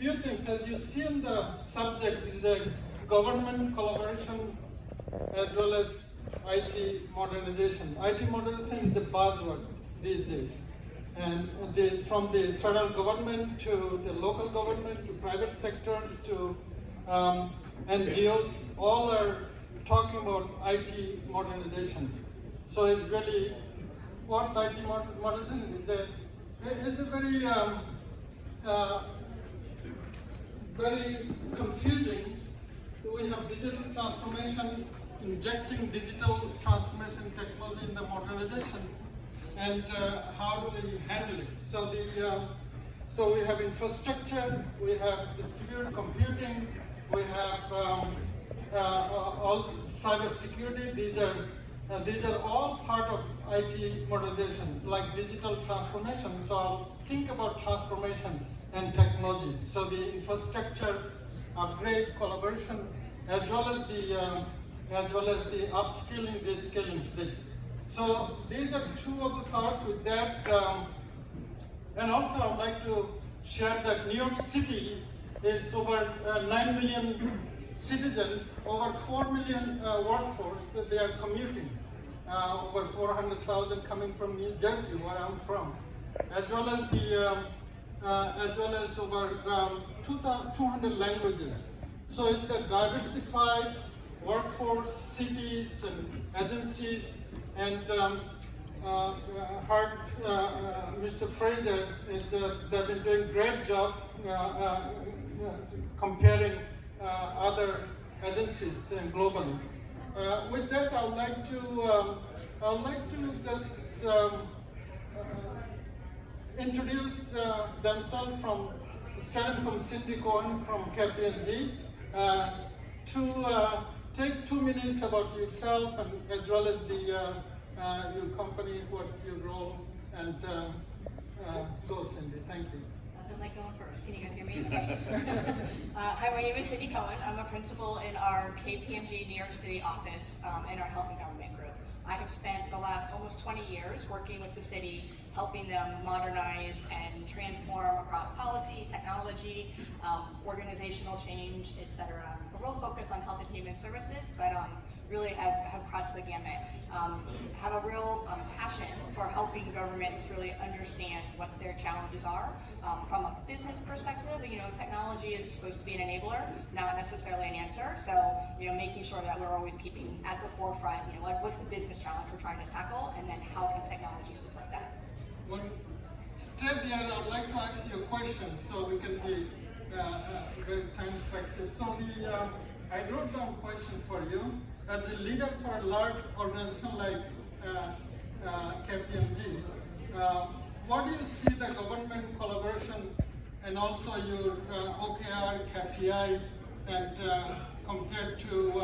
few things. As you see in the subjects, is a government collaboration as well as IT modernization. IT modernization is a buzzword these days. And from the federal government to the local government to private sectors to NGOs, all are talking about IT modernization. So it's really, what's IT modernization? It's a very confusing. We have digital transformation, injecting digital transformation technology in the modernization, and how do we handle it? So we have infrastructure, we have distributed computing, we have all cyber security. These are all part of IT modernization, like digital transformation. So think about transformation and technology. So the infrastructure upgrade, collaboration, as well as the upskilling, reskilling things. So these are two of the thoughts with that. And also I'd like to share that New York City is over 9 million citizens, over 4 million workforce that they are commuting. Over 400,000 coming from New Jersey, where I'm from, as well as over 200 languages. So it's the diversified workforce, cities and agencies, and heard Mr. Fraser they've been doing a great job comparing other agencies globally. With that, I would like to just introduce themselves starting from Cindy Cohen from KPMG, to take 2 minutes about yourself and as well as your company, what your role, and go, Cindy. Thank you. I like going first. Can you guys hear me? Hi, my name is Cindy Cohen. I'm a principal in our KPMG New York City office in our health and government group. I have spent the last almost 20 years working with the city, helping them modernize and transform across policy, technology, organizational change, etc. A real focus on health and human services, but really have crossed the gamut. Have a real passion for helping governments really understand what their challenges are from a business perspective. Technology is supposed to be an enabler, not necessarily an answer. So, making sure that we're always keeping at the forefront, what's the business challenge we're trying to tackle, and then how can technology support that? Wonderful. Step there, I'd like to ask you a question so we can be very time effective. So I wrote down questions for you. As a leader for a large organization like KPMG, what do you see the government collaboration and also your OKR, KPI, and compared to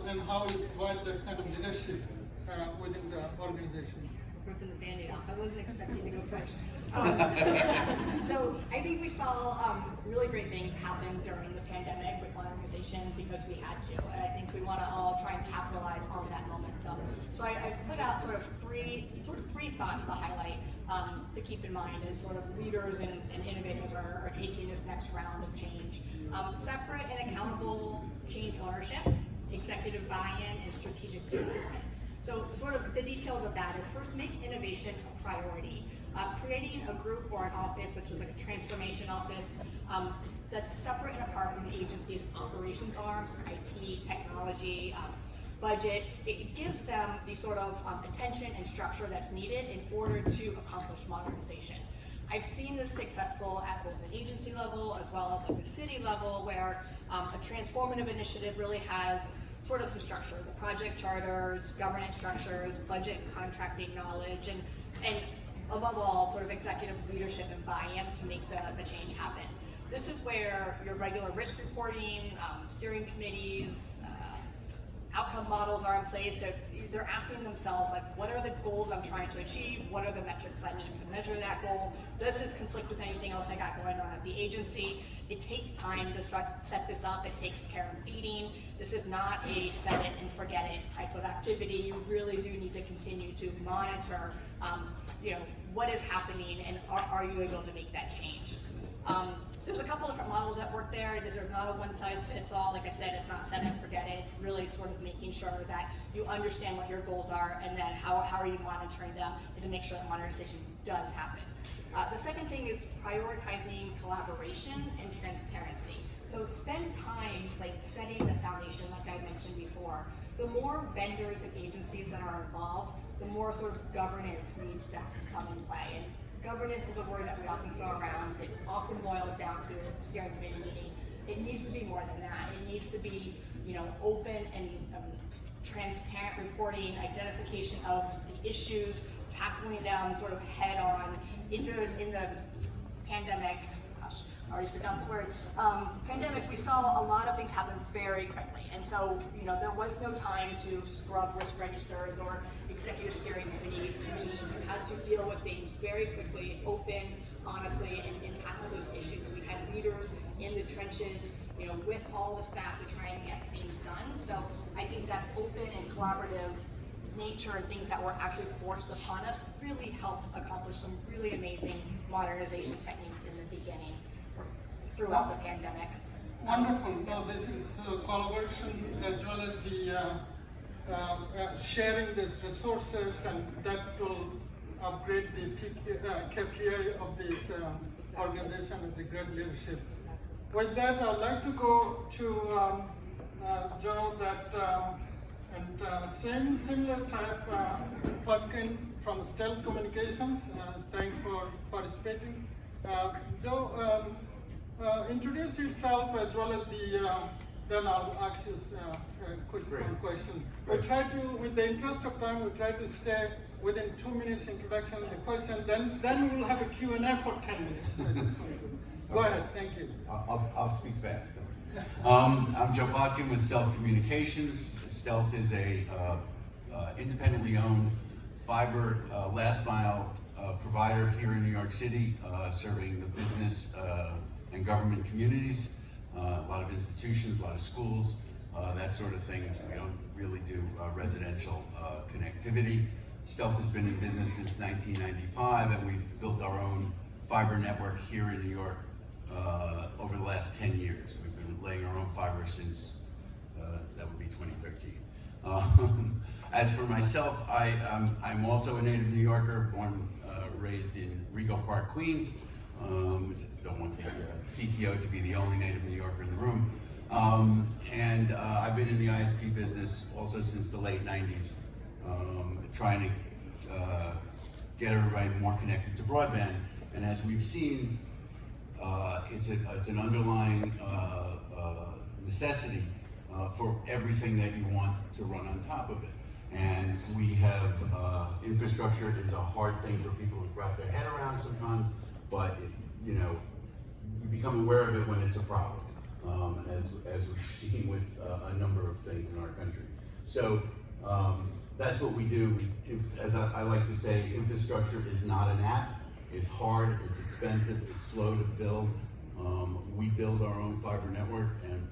and how you provide that kind of leadership within the organization? Ripping the Band-Aid off. I wasn't expecting to go first. So I think we saw really great things happen during the pandemic with modernization because we had to, and I think we want to all try and capitalize on that momentum. So I put out sort of three thoughts to highlight to keep in mind as sort of leaders and innovators are taking this next round of change. Separate and accountable change ownership, executive buy-in, and strategic procurement. So sort of the details of that is first, make innovation a priority. Creating a group or an office, such as like a transformation office, that's separate and apart from the agency's operations arms, IT, technology, budget. It gives them the sort of attention and structure that's needed in order to accomplish modernization. I've seen this successful at both an agency level as well as like the city level, where a transformative initiative really has sort of some structure, the project charters, governance structures, budget contracting knowledge, and above all, sort of executive leadership and buy-in to make the change happen. This is where your regular risk reporting, steering committees, outcome models are in place. So they're asking themselves, like, what are the goals I'm trying to achieve? What are the metrics I need to measure that goal? Does this conflict with anything else I got going on at the agency? It takes time to set this up. It takes care of feeding. This is not a set it and forget it type of activity. You really do need to continue to monitor, what is happening, and are you able to make that change? There's a couple different models that work there. These are not a one-size-fits-all. Like I said, it's not set it and forget it. It's really sort of making sure that you understand what your goals are, and then how are you monitoring them, and to make sure that modernization does happen. The second thing is prioritizing collaboration and transparency. So spend time setting the foundation, like I mentioned before. The more vendors and agencies that are involved, the more sort of governance needs to come in play. And governance is a word that we often throw around. It often boils down to a steering committee meeting. It needs to be more than that. It needs to be, open and transparent reporting, identification of the issues, tackling them sort of head on. In the pandemic, gosh, I already forgot the word, pandemic, we saw a lot of things happen very quickly. And so, there was no time to scrub risk registers or executive steering committee meetings. We had to deal with things very quickly, open, honestly, and tackle those issues. We had leaders in the trenches, with all the staff to try and get things done. So I think that open and collaborative nature and things that were actually forced upon us really helped accomplish some really amazing modernization techniques in the beginning throughout the pandemic. Wonderful. No, this is collaboration as well as the sharing these resources, and that will upgrade the KPI of this organization with the great leadership. Exactly. With that, I'd like to go to Joe, similar type Falcon from Stealth Communications. Thanks for participating. Joe, introduce yourself as well as then I'll ask you a quick question. We try to, with the interest of time, we try to stay within 2 minutes introduction of the question, then we'll have a Q&A for 10 minutes. Go ahead, thank you. I'll speak fast. I'm Joe Plotkin with Stealth Communications. Stealth is a independently owned fiber last mile provider here in New York City, serving the business and government communities, a lot of institutions, a lot of schools, that sort of thing. We don't really do residential connectivity. Stealth has been in business since 1995, and we've built our own fiber network here in New York over the last 10 years. We've been laying our own fiber since, that would be 2013. As for myself, I'm also a native New Yorker, born, raised in Rego Park, Queens. Don't want the CTO to be the only native New Yorker in the room. And I've been in the ISP business also since the late 90s, trying to get everybody more connected to broadband. And as we've seen, it's an underlying necessity for everything that you want to run on top of it. And we have, infrastructure is a hard thing for people to wrap their head around sometimes, but you become aware of it when it's a problem, as we've seen with a number of things in our country. So that's what we do. As I like to say, infrastructure is not an app. It's hard, it's expensive, it's slow to build. We build our own fiber network, and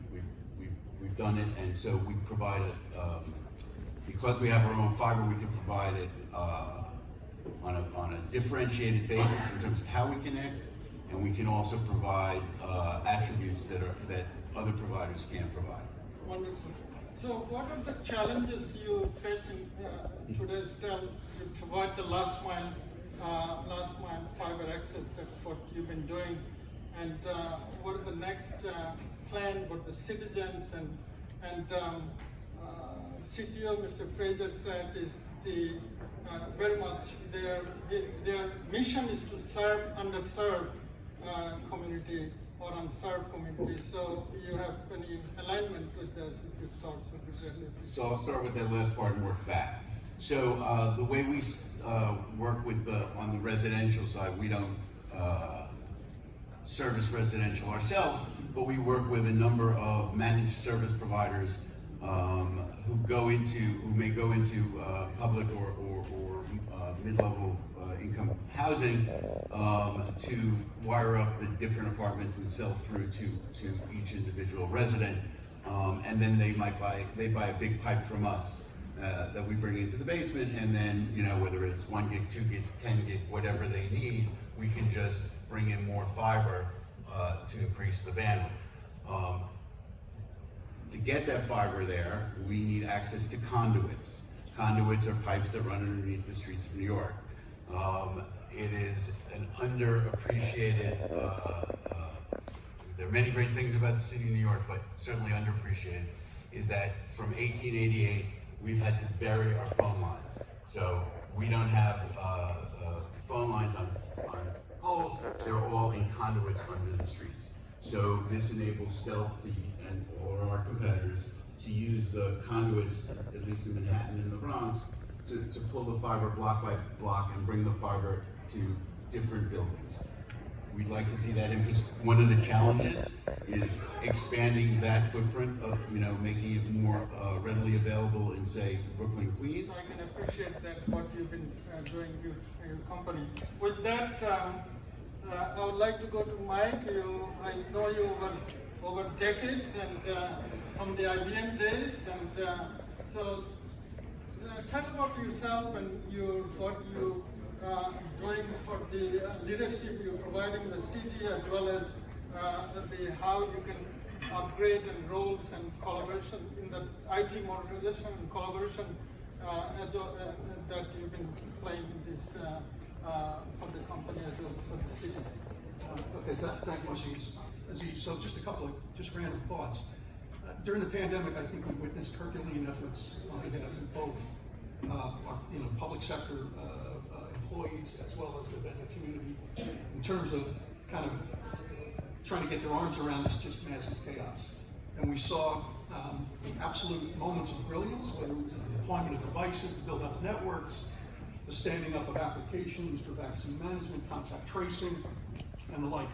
we've done it, and so we provide it, because we have our own fiber, we can provide it on a differentiated basis in terms of how we connect, and we can also provide attributes that other providers can't provide. Wonderful. So what are the challenges you face in today's Stealth to provide the last mile fiber access? That's what you've been doing. And what are the next plan for the citizens? And CTO Mr. Fraser said is very much their mission is to serve underserved community or unserved community. So you have any alignment with this? If your thoughts would be greatly appreciated. So I'll start with that last part and work back. So the way we work with on the residential side, we don't service residential ourselves, but we work with a number of managed service providers who may go into public or mid-level income housing to wire up the different apartments and sell through to each individual resident, and then they buy a big pipe from us that we bring into the basement, and then whether it's 1 gig, 2 gig, 10 gig, whatever they need, we can just bring in more fiber to increase the bandwidth. To get that fiber there, we need access to conduits. Conduits are pipes that run underneath the streets of New York. It is an underappreciated, there are many great things about the city of New York, but certainly underappreciated, is that from 1888, we've had to bury our phone lines. So we don't have phone lines on poles, they're all in conduits under the streets. So this enables Stealth and all of our competitors to use the conduits, at least in Manhattan and the Bronx, to pull the fiber block by block and bring the fiber to different buildings. We'd like to see that one of the challenges is expanding that footprint of, making it more readily available in, say, Brooklyn, Queens. I can appreciate that, what you've been doing in your company. With that, I would like to go to Mike. I know you over decades and from the IBM days, and so tell about yourself and what you doing for the leadership you're providing the city, as well as how you can upgrade and roles and collaboration in the IT modernization and collaboration that you've been playing in this for the company as well as for the city. Okay, thank you, Aziz. So just a couple of random thoughts. During the pandemic, I think we witnessed Herculean efforts on behalf of both public sector employees as well as the vendor community in terms of kind of trying to get their arms around this just massive chaos. And we saw absolute moments of brilliance, whether it was the deployment of devices, the build up of networks, the standing up of applications for vaccine management, contact tracing, and the like.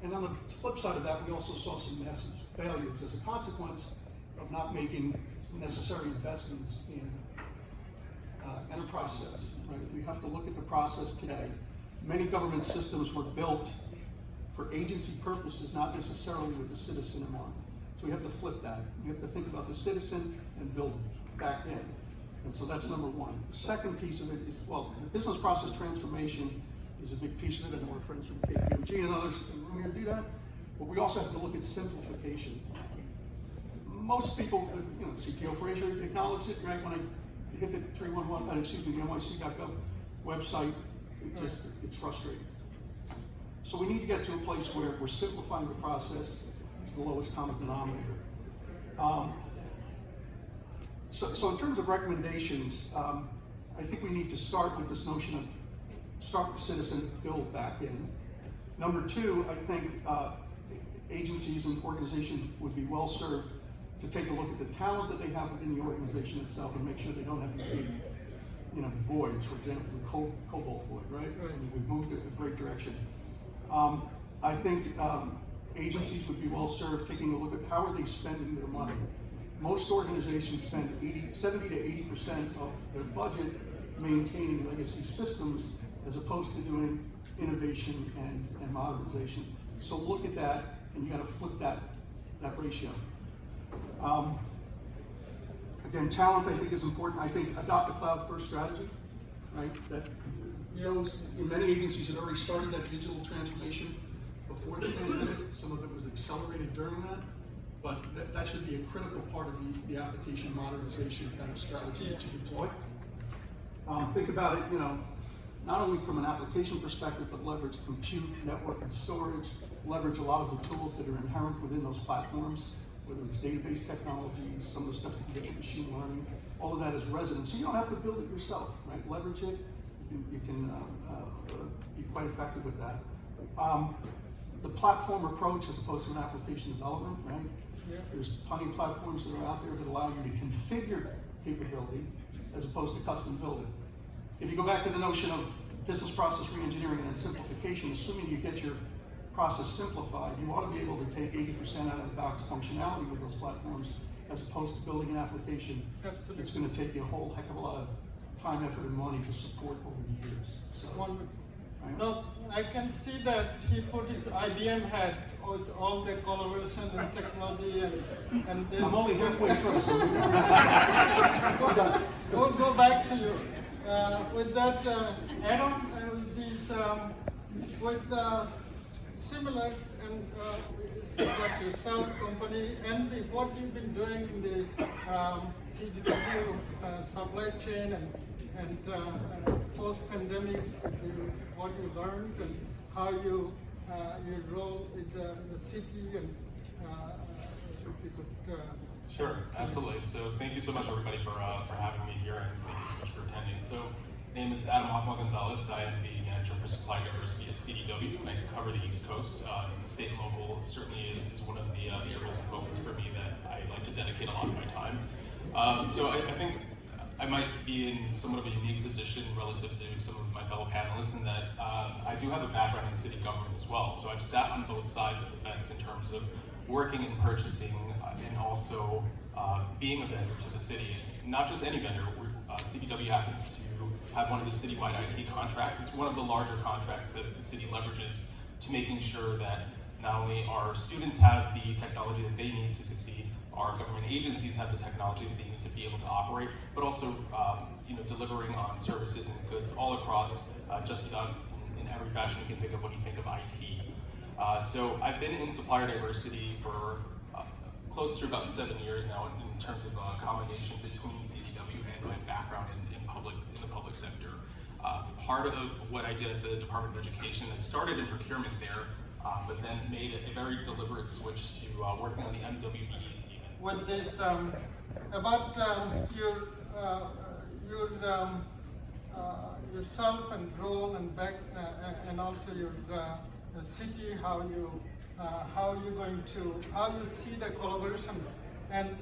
And on the flip side of that, we also saw some massive failures as a consequence of not making necessary investments in enterprise systems. Right? We have to look at the process today. Many government systems were built for agency purposes, not necessarily with the citizen in mind. So we have to flip that. We have to think about the citizen and build back in. And so that's number one. The second piece of it is, well, the business process transformation is a big piece of it, and we're friends from KPMG and others in the room here do that. But we also have to look at simplification. Most people, CTO Fraser acknowledged it, right? When I hit the the NYC.gov website, it's frustrating. So we need to get to a place where we're simplifying the process to the lowest common denominator. So in terms of recommendations, I think we need to start with this notion of start with the citizen, build back in. Number two, I think agencies and organizations would be well served to take a look at the talent that they have within the organization itself and make sure they don't have these big, voids. For example, the cobalt void, right? We've moved in a great direction. I think agencies would be well served taking a look at how are they spending their money. Most organizations spend 70 to 80% of their budget maintaining legacy systems as opposed to doing innovation and modernization. So look at that, and you got to flip that ratio. Again, talent I think is important. I think adopt a cloud-first strategy, right? That many agencies had already started that digital transformation before the pandemic. Some of it was accelerated during that, but that should be a critical part of the application modernization kind of strategy that you deploy. Think about it, not only from an application perspective, but leverage compute, network, and storage, leverage a lot of the tools that are inherent within those platforms, whether it's database technologies, some of the stuff you can get with machine learning, all of that is resident. So you don't have to build it yourself, right? Leverage it, you can be quite effective with that. The platform approach as opposed to an application development, right? Yeah. There's plenty of platforms that are out there that allow you to configure capability as opposed to custom build it. If you go back to the notion of business process reengineering and then simplification, assuming you get your process simplified, you ought to be able to take 80% out of the box functionality with those platforms as opposed to building an application. Absolutely. It's going to take you a whole heck of a lot of time, effort, and money to support over the years. So, Wonderful. right? No, I can see that he put his IBM hat with all the collaboration and technology and this. I'm only halfway through, so we're done. We'll go back to you. With that add-on and with these, with similar and what yourself company and what you've been doing in the CDW supply chain and post-pandemic, what you learned and how you role with the city and if you could. Sure, absolutely. So thank you so much, everybody, for having me here, and thank you so much for attending. So, my name is Aziz Ahmad. I am the manager for supply diversity at CDW, and I cover the East Coast. State and local certainly is one of the areas of focus for me that I like to dedicate a lot of my time. So I think I might be in somewhat of a unique position relative to some of my fellow panelists in that I do have a background in city government as well. So I've sat on both sides of the fence in terms of working and purchasing and also being a vendor to the city. And not just any vendor, CDW happens to have one of the citywide IT contracts. It's one of the larger contracts that the city leverages to making sure that not only our students have the technology that they need to succeed, our government agencies have the technology that they need to be able to operate, but also delivering on services and goods all across just about in every fashion you can think of when you think of IT. So I've been in supplier diversity for close to about 7 years now in terms of a combination between CDW and my background in the public sector. Part of what I did at the Department of Education, I started in procurement there, but then made a very deliberate switch to working on the MWBE team. With this, about yourself and role and back, and also your the city, how you see the collaboration and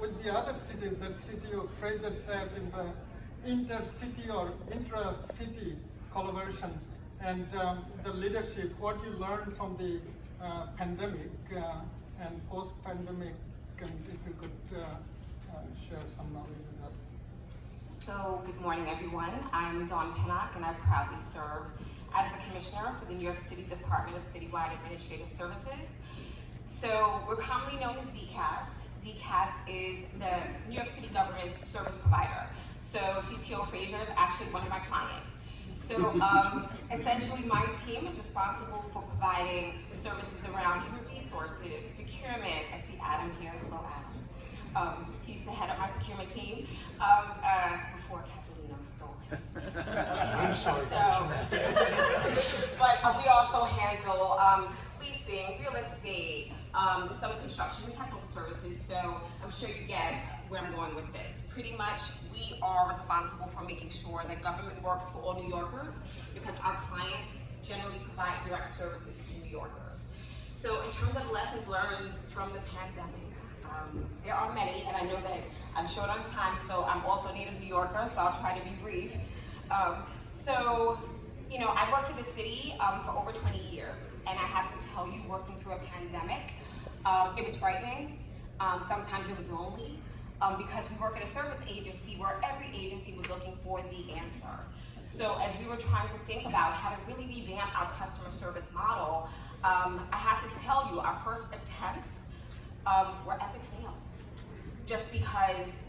with the other cities, the city of Fraser said in the intercity or intra-city collaboration and the leadership, what you learned from the pandemic and post-pandemic, and if you could share some knowledge with us. So, good morning, everyone. I'm Dawn Pinnock, and I proudly serve as the Commissioner for the New York City Department of Citywide Administrative Services. So, we're commonly known as DCAS. DCAS is the New York City government's service provider. So, CTO Fraser is actually one of my clients. So, essentially, my team is responsible for providing services around human resources, procurement. I see Adam here. Hello, Adam. He used to head up my procurement team before Capellino stole him. I'm sorry. But we also handle leasing, real estate, some construction and technical services. So I'm sure you get where I'm going with this. Pretty much, we are responsible for making sure that government works for all New Yorkers because our clients generally provide direct services to New Yorkers. So in terms of lessons learned from the pandemic, there are many, and I know that I'm short on time, so I'm also a native New Yorker, so I'll try to be brief. I've worked for the city for over 20 years, and I have to tell you, working through a pandemic, it was frightening. Sometimes it was lonely, because we work at a service agency where every agency was looking for the answer. So as we were trying to think about how to really revamp our customer service model, I have to tell you, our first attempts were epic fails. Just because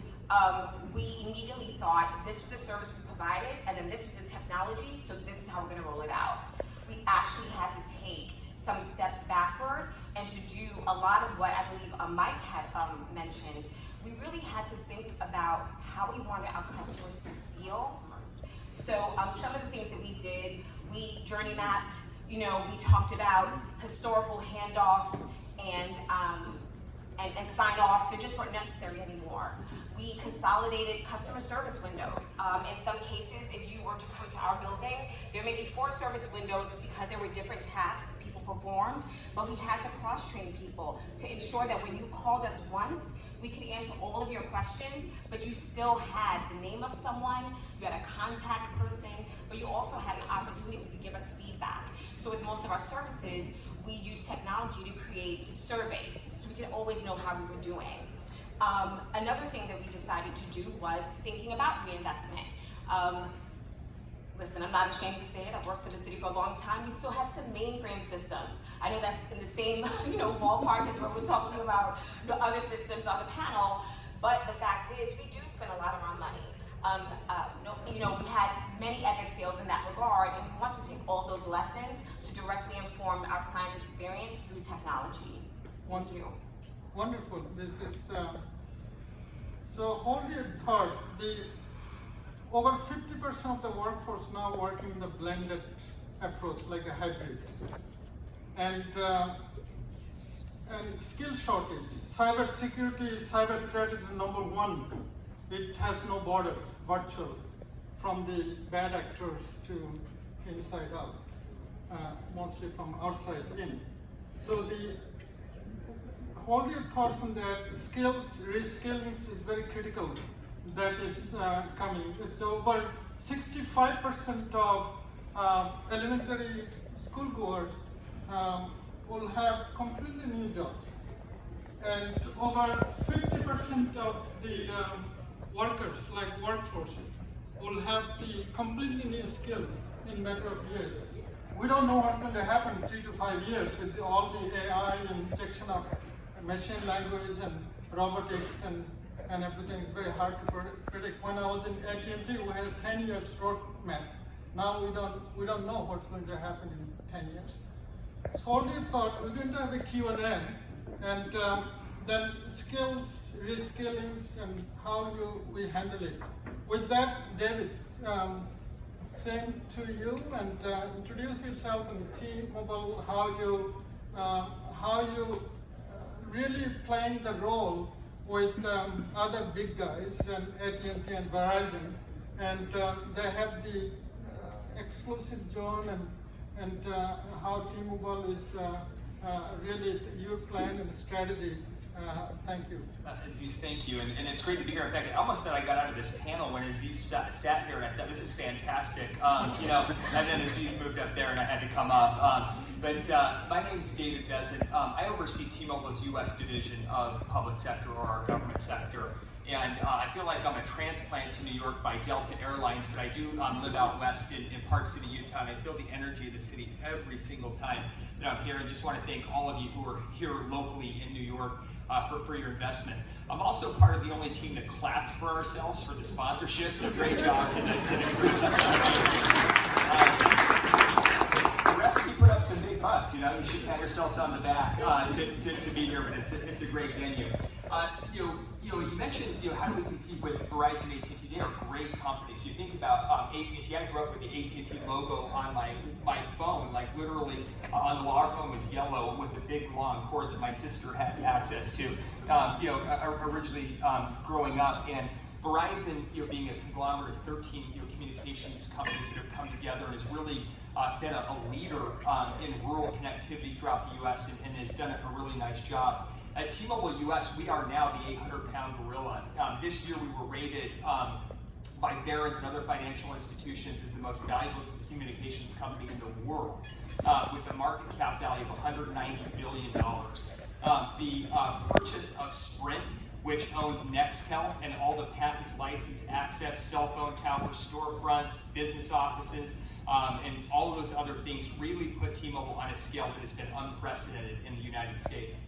we immediately thought this was the service we provided, and then this is the technology, so this is how we're going to roll it out. We actually had to take some steps backward and to do a lot of what I believe Mike had mentioned. We really had to think about how we wanted our customers to feel. So some of the things that we did, we journey mapped, we talked about historical handoffs and sign-offs that just weren't necessary anymore. We consolidated customer service windows. In some cases, if you were to come to our building, there may be 4 service windows because there were different tasks people performed, but we had to cross-train people to ensure that when you called us once, we could answer all of your questions, but you still had the name of someone, you had a contact person, but you also had an opportunity to give us feedback. So with most of our services, we use technology to create surveys, so we can always know how we were doing. Another thing that we decided to do was thinking about reinvestment. Listen, I'm not ashamed to say it. I've worked for the city for a long time. We still have some mainframe systems. I know that's in the same, ballpark as when we're talking about the other systems on the panel. But the fact is, we do spend a lot of our money. We had many epic fails in that regard, and we want to take all those lessons to directly inform our clients' experience through technology. Thank you. Wonderful. This is so. Hold your thought. Over 50% of the workforce now working in the blended approach, like a hybrid, and skill shortage. Cyber security, cyber threat is number one. It has no borders, virtual, from the bad actors to inside out, mostly from outside in. So hold your thoughts on that. Skills, reskilling is very critical. That is coming. It's over 65% of elementary schoolgoers will have completely new jobs, and over 50% of the workers, like workforce, will have the completely new skills in a matter of years. We don't know what's going to happen in 3 to 5 years with all the AI and injection of machine language and robotics and everything. Is very hard to predict. When I was in AT&T, we had a 10 years roadmap. Now we don't know what's going to happen in 10 years. So hold your thought. We're going to have a Q&A, and then skills, reskillings, and how we handle it. With that, David, same to you, and introduce yourself and T-Mobile, how you really playing the role with other big guys and AT&T and Verizon, and they have the exclusive zone, and how T-Mobile is really your plan and strategy. Thank you. Aziz, thank you, and it's great to be here. In fact, I almost said I got out of this panel when Aziz sat here, and I thought this is fantastic, and then Aziz moved up there and I had to come up. But my name is David Bezant. I oversee T-Mobile's U.S. division of public sector, or our government sector. And I feel like I'm a transplant to New York by Delta Airlines, but I do live out west in Park City, Utah, and I feel the energy of the city every single time that I'm here. And just want to thank all of you who are here locally in New York for your investment. I'm also part of the only team that clapped for ourselves for the sponsorship, so great job to the group. The rest of you put up some big bucks, you should pat yourselves on the back to be here, but it's a great venue. You mentioned, how do we compete with Verizon and AT&T? They are great companies. You think about AT&T. I grew up with the AT&T logo on my phone, like literally on the wall. Our phone was yellow with a big long cord that my sister had access to. Originally growing up, and Verizon, being a conglomerate of 13 communications companies that have come together and has really been a leader in rural connectivity throughout the U.S. and has done a really nice job. At T-Mobile US, we are now the 800-pound gorilla. This year we were rated by Barron's and other financial institutions as the most valuable communications company in the world, with a market cap value of $190 billion. The purchase of Sprint, which owned Nextel and all the patents, license, access, cell phone towers, storefronts, business offices, and all of those other things, really put T-Mobile on a scale that has been unprecedented in the United States.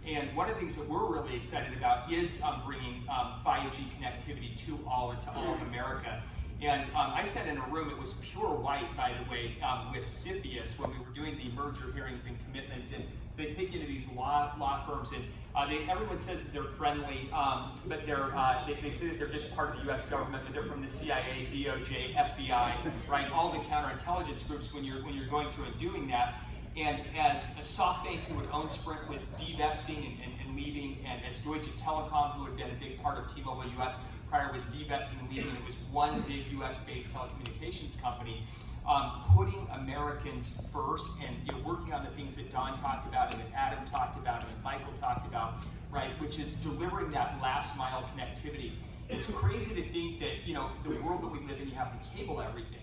And one of the things that we're really excited about is bringing 5G connectivity to all of America. And I sat in a room, it was pure white, by the way, with CFIUS when we were doing the merger hearings and commitments. And so they take you to these law firms, and everyone says that they're friendly, but they say that they're just part of the U.S. government, but they're from the CIA, DOJ, FBI, right? All the counterintelligence groups when you're going through and doing that. And as SoftBank, who had owned Sprint, was divesting and leaving, and as Deutsche Telekom, who had been a big part of T-Mobile US prior, was divesting and leaving, and it was one big US-based telecommunications company, putting Americans first and working on the things that Don talked about and that Adam talked about and that Michael talked about, right, which is delivering that last mile connectivity. It's crazy to think that, the world that we live in, you have to cable everything.